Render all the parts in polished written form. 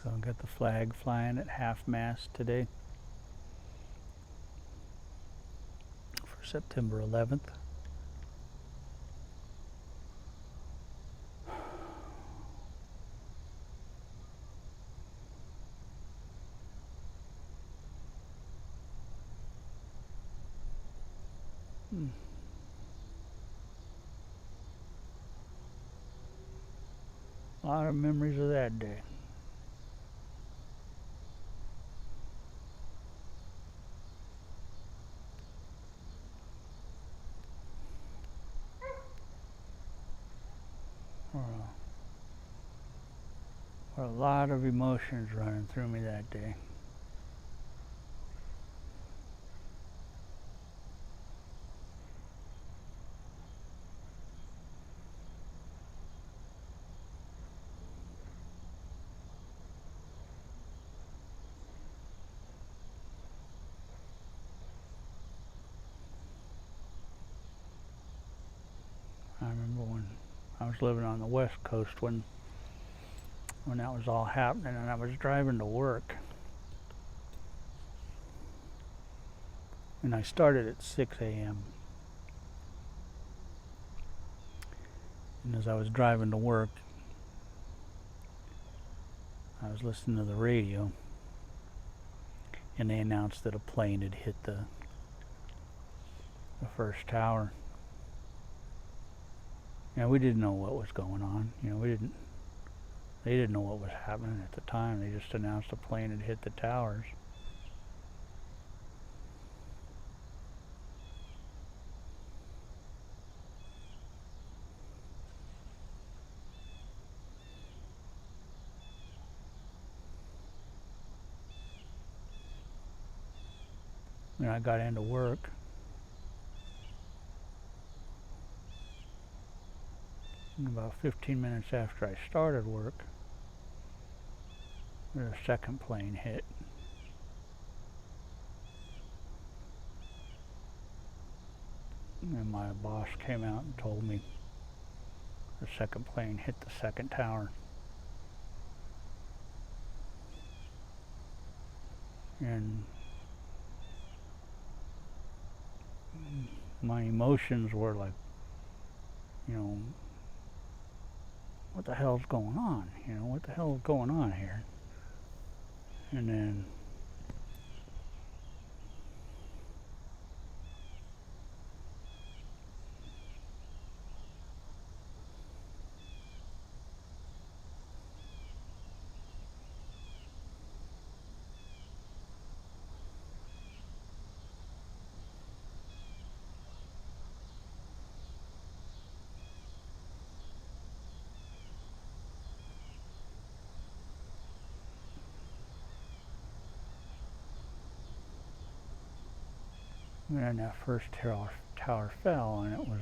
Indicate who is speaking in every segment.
Speaker 1: So I've got the flag flying at half-mast today for September 11th. A lot of memories of that day. A lot of emotions running through me that day. I remember when I was living on the West Coast when that was all happening, and I was driving to work. And I started at 6 a.m. And as I was driving to work, I was listening to the radio, and they announced that a plane had hit the first tower. You know, we didn't know what was going on. You know, they didn't know what was happening at the time. They just announced a plane had hit the towers. And I got into work. And about 15 minutes after I started work, the second plane hit. And my boss came out and told me the second plane hit the second tower. And my emotions were like, you know, what the hell's going on? You know, what the hell is going on here? And then that first tower fell, and it was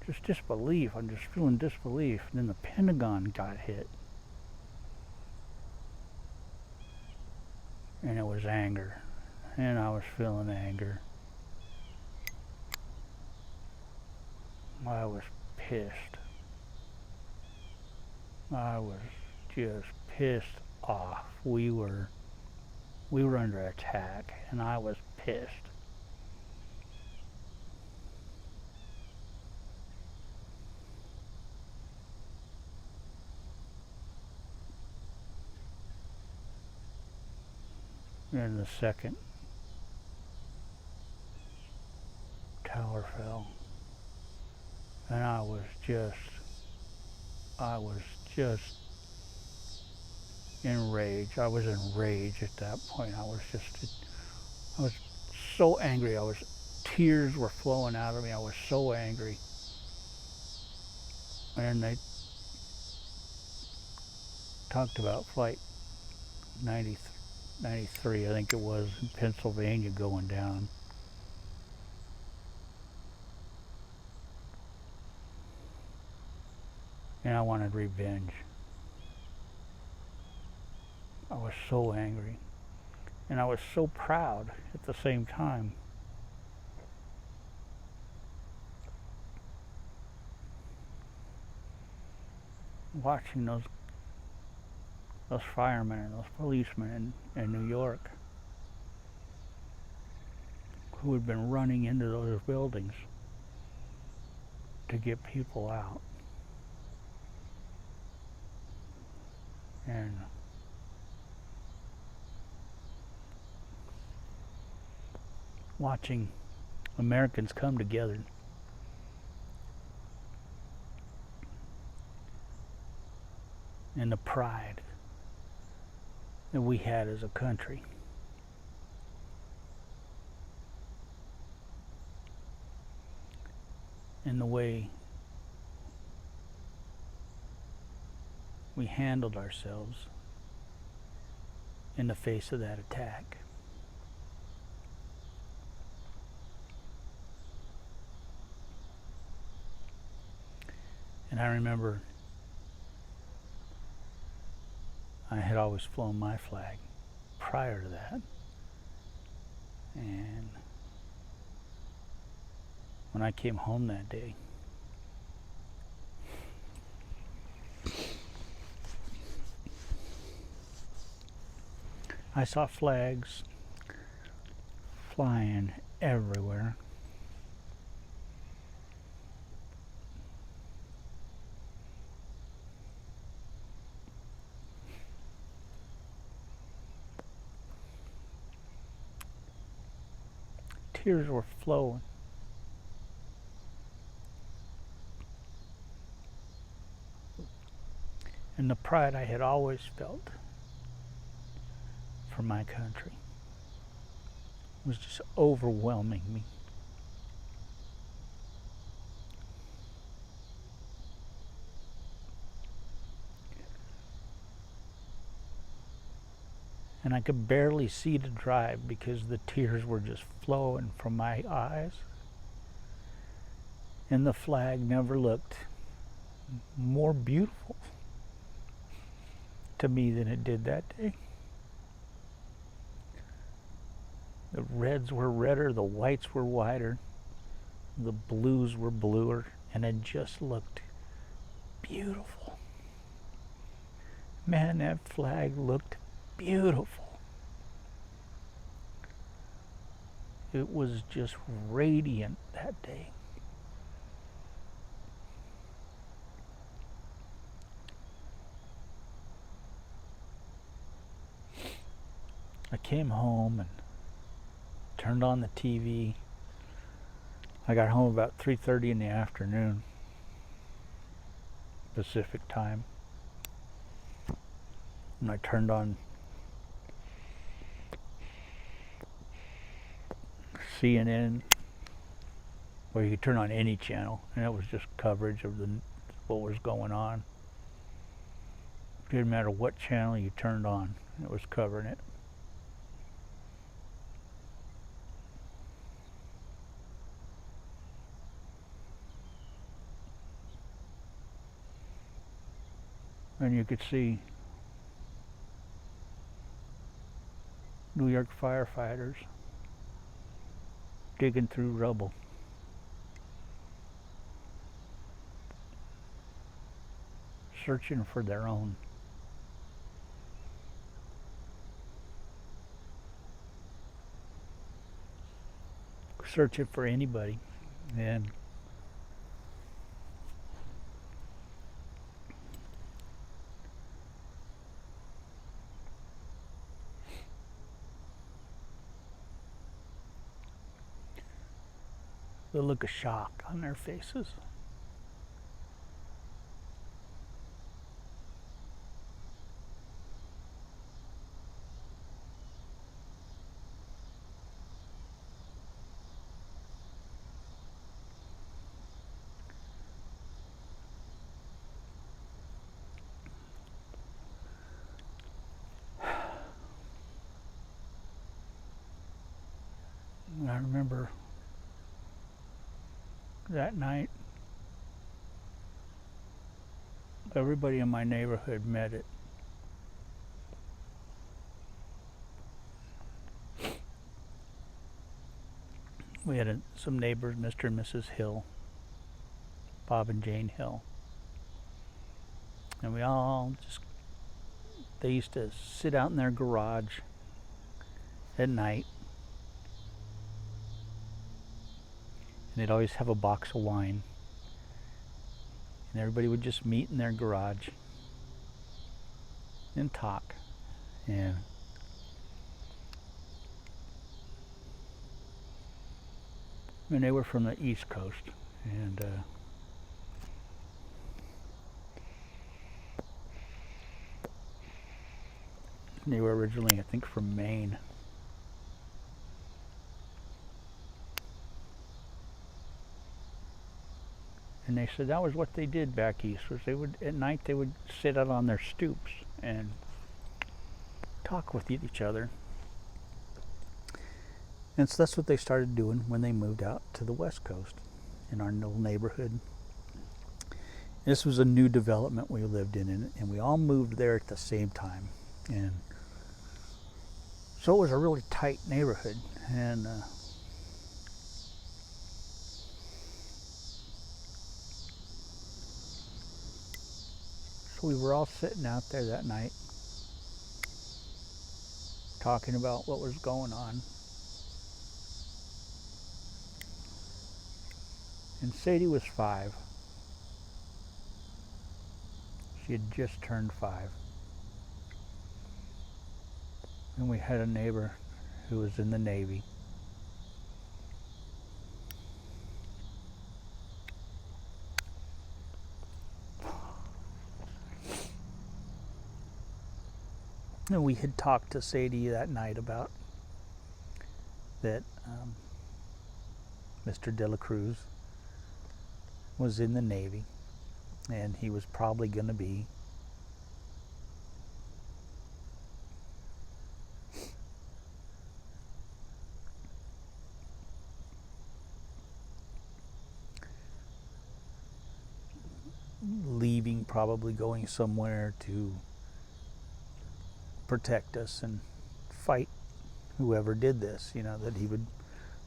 Speaker 1: just disbelief. I'm just feeling disbelief. And then the Pentagon got hit. And it was anger. And I was feeling anger. I was pissed. I was just pissed off. We were under attack, and I was pissed. And the second tower fell, and I was just enraged. I was enraged at that point. I was so angry. Tears were flowing out of me. I was so angry. And they talked about Flight 93, I think it was, in Pennsylvania going down. And I wanted revenge. I was so angry. And I was so proud at the same time. Watching those those firemen and those policemen in New York who had been running into those buildings to get people out. And watching Americans come together and the pride that we had as a country. And the way we handled ourselves in the face of that attack. And I remember I had always flown my flag prior to that. And when I came home that day, I saw flags flying everywhere. Tears were flowing. And the pride I had always felt for my country was just overwhelming me. And I could barely see to drive because the tears were just flowing from my eyes. And the flag never looked more beautiful to me than it did that day. The reds were redder, the whites were whiter, the blues were bluer, and it just looked beautiful. Man, that flag looked beautiful. It was just radiant that day. I came home and turned on the TV. I got home about 3:30 in the afternoon, Pacific time. And I turned on CNN, or you could turn on any channel, and it was just coverage of what was going on. It didn't matter what channel you turned on, it was covering it. And you could see New York firefighters digging through rubble. Searching for their own. Searching for anybody. And the look of shock on their faces. And I remember that night, everybody in my neighborhood met it. We had some neighbors, Mr. and Mrs. Hill, Bob and Jane Hill, and we all just they used to sit out in their garage at night, and they'd always have a box of wine, and everybody would just meet in their garage and talk. And they were from the East Coast, and they were originally, I think, from Maine. And they said that was what they did back east, was they would, at night, they would sit out on their stoops and talk with each other. And so that's what they started doing when they moved out to the West Coast in our little neighborhood. This was a new development we lived in, and we all moved there at the same time. And so it was a really tight neighborhood. And so we were all sitting out there that night talking about what was going on. And Sadie was 5. She had just turned 5. And we had a neighbor who was in the Navy. And we had talked to Sadie that night about that Mr. De La Cruz was in the Navy, and he was probably going to be leaving, probably going somewhere to protect us and fight whoever did this, that he would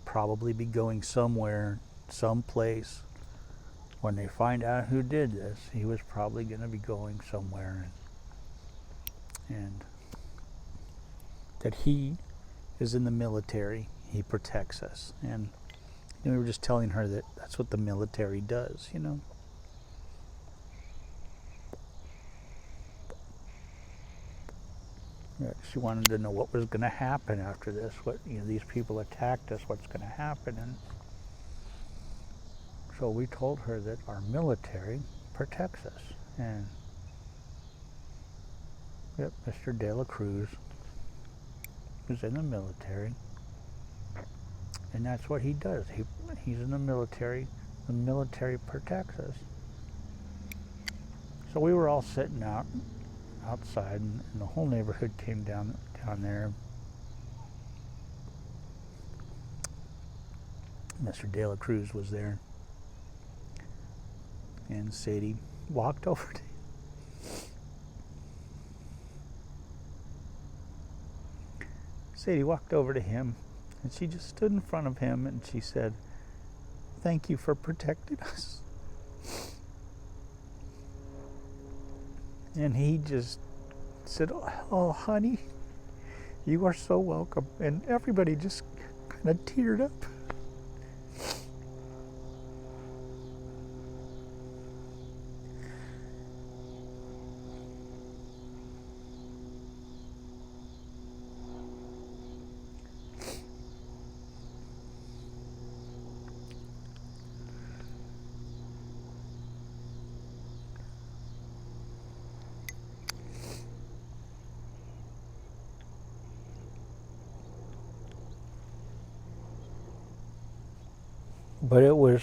Speaker 1: probably be going somewhere, someplace. When they find out who did this, he was probably going to be going somewhere, and that he is in the military, he protects us. And we were just telling her that that's what the military does, She wanted to know what was going to happen after this. What, these people attacked us, what's going to happen? And so we told her that our military protects us. And yep, Mr. De La Cruz is in the military. And that's what he does. He's in the military. The military protects us. So we were all sitting outside, and the whole neighborhood came down there. Mr. De La Cruz was there, and Sadie walked over to him. Sadie walked over to him, and she just stood in front of him, and she said, "Thank you for protecting us." And he just said, "Oh, honey, you are so welcome." And everybody just kind of teared up. But it was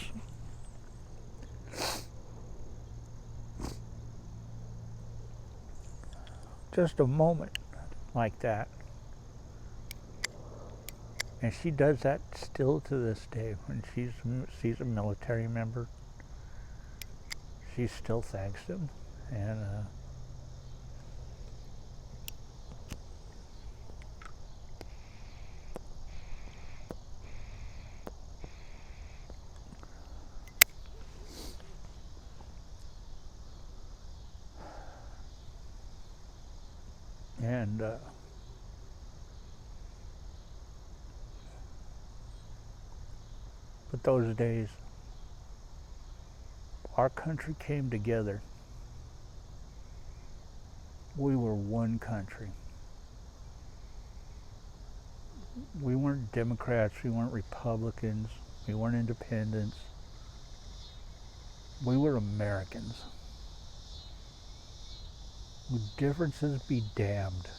Speaker 1: just a moment like that. And she does that still to this day. When she sees a military member, she still thanks them. And But those days, our country came together. We were one country. We weren't Democrats, we weren't Republicans, we weren't independents. We were Americans. Differences be damned.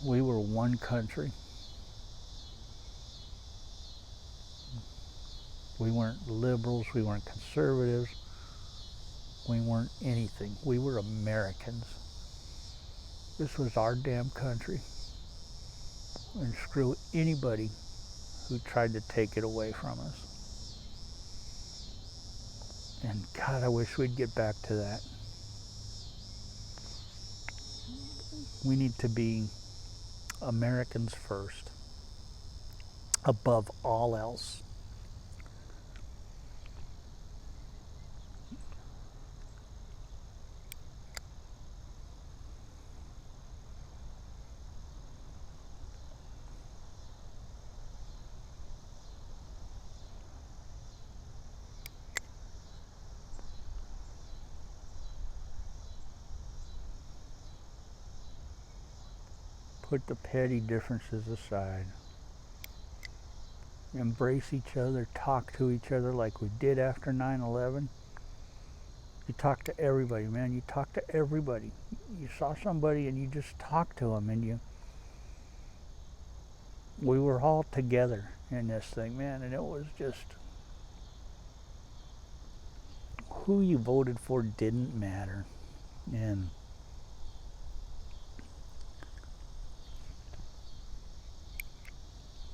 Speaker 1: We were one country. We weren't liberals, we weren't conservatives, we weren't anything. We were Americans. This was our damn country. And screw anybody who tried to take it away from us. And God, I wish we'd get back to that. We need to be Americans first, above all else. Put the petty differences aside. Embrace each other, talk to each other like we did after 9/11. You talk to everybody, man. You talk to everybody. You saw somebody and you just talked to them, and we were all together in this thing, man, and it was just, who you voted for didn't matter. And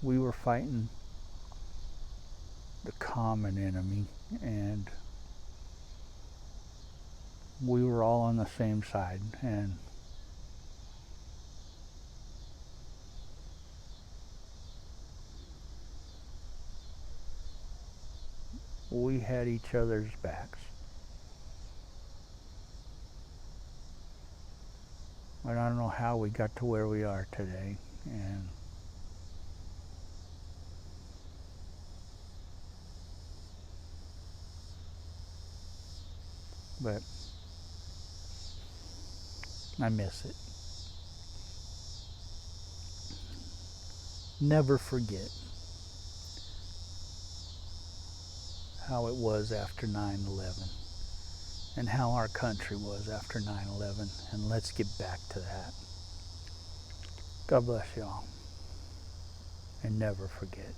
Speaker 1: we were fighting the common enemy, and we were all on the same side. And we had each other's backs. And I don't know how we got to where we are today. And but I miss it. Never forget how it was after 9/11 and how our country was after 9/11, and let's get back to that. God bless y'all, and never forget.